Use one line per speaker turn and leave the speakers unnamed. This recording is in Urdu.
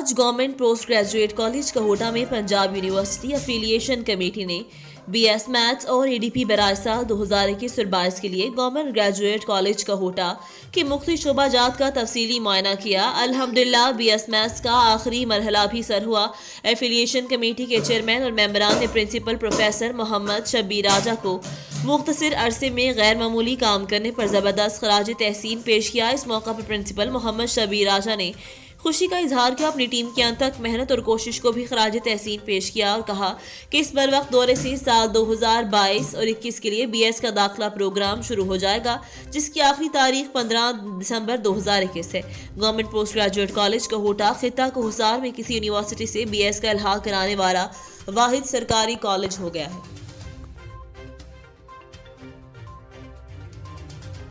آج government post graduate college Kahuta میں پنجاب یونیورسٹی افیلیشن کمیٹی نے بی ایس میتھس اور ای ڈی پی برائے سال 2021-22 کے لیے گورنمنٹ گریجویٹ کالج کہوٹہ کے مختلف شعبہ جات کا تفصیلی معائنہ کیا۔ الحمدللہ بی ایس میتھس کا آخری مرحلہ بھی سر ہوا۔ افیلیشن کمیٹی کے چیئرمین اور ممبران نے پرنسپل پروفیسر محمد شبیر راجہ کو مختصر عرصے میں غیر معمولی کام کرنے پر زبردست خراج تحسین پیش کیا۔ اس موقع پر پرنسپل محمد شبیر راجہ نے خوشی کا اظہار کیا، اپنی ٹیم کی انتھک محنت اور کوشش کو بھی خراج تحسین پیش کیا اور کہا کہ اس بروقت دورے سے سال 2022 اور 21 کے لیے بی ایس کا داخلہ پروگرام شروع ہو جائے گا، جس کی آخری تاریخ 15 دسمبر 2021 ہے۔ Government post graduate college Kahuta خطہ کوہسار میں کسی یونیورسٹی سے بی ایس کا الحاق کرانے والا واحد سرکاری کالج ہو گیا ہے۔